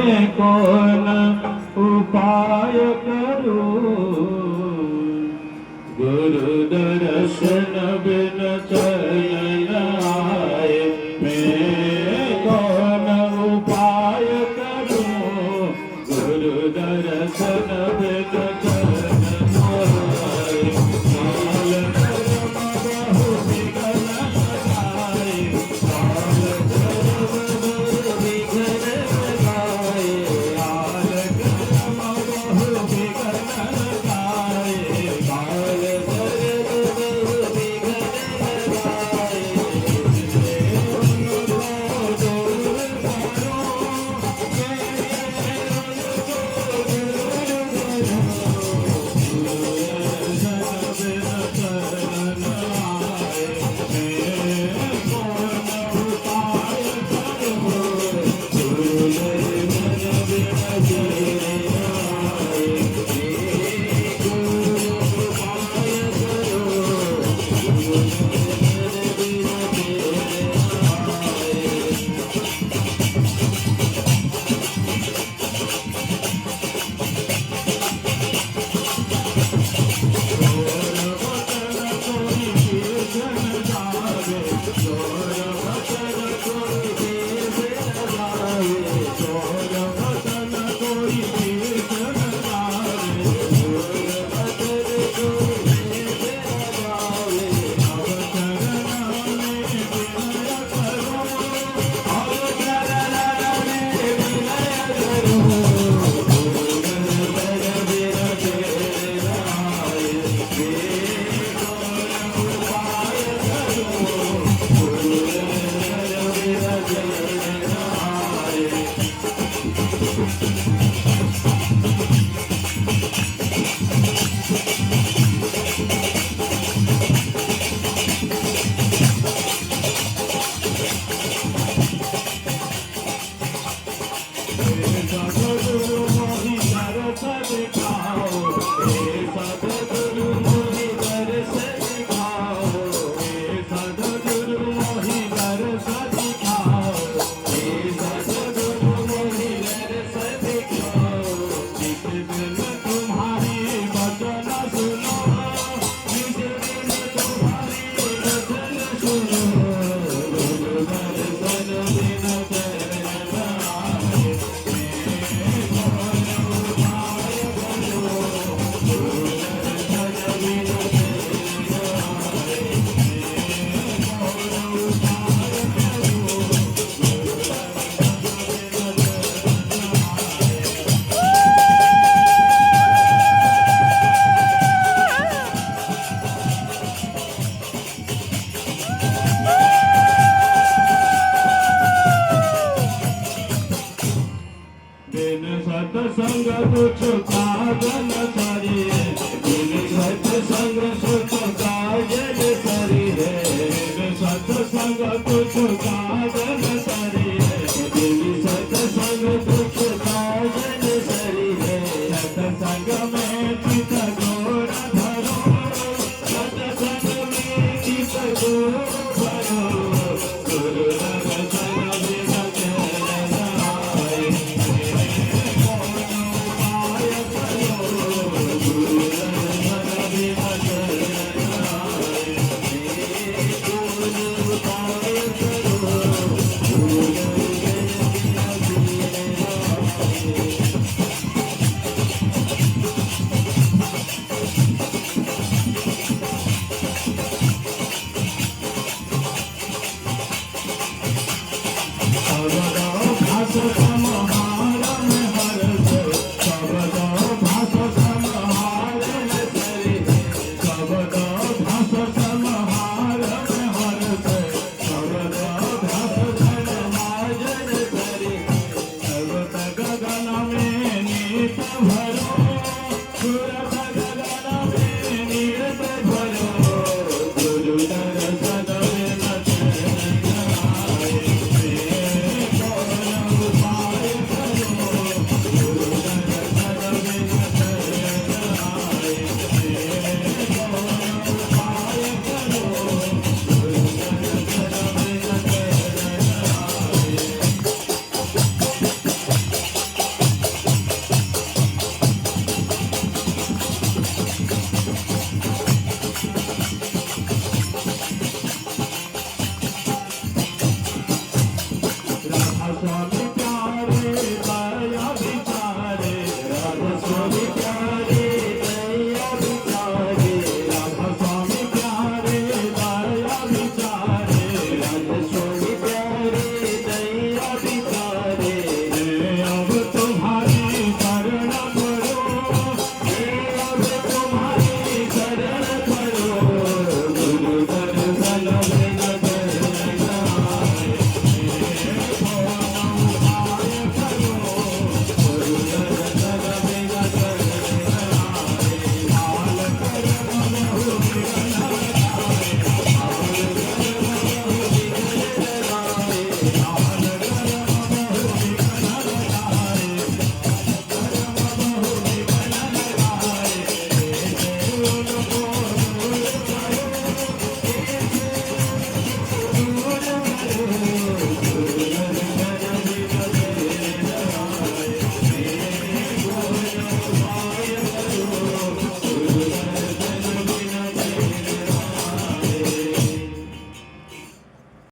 कौन उपाय करूं गुरु दर्शन बिन चैन आए मैं कौन उपाय करूं गुरु दर्शन बिन चैन आए काल कर्म बहु विघ्न लगाए काल कर्म बहु विघ्न लगाए काल कर्म बहु विघ्न लगाए काल सत्संग तुझ काजल सरी बिन सत्संग सुख काजल सरी बिन सत्संग तुझ काजल सरी बिन सत्संग तुझ काजल सरी सत्संग में चित गोर धरो सत्संग में चित गोर धरो गुरु दर्शन बिन चैन आए घास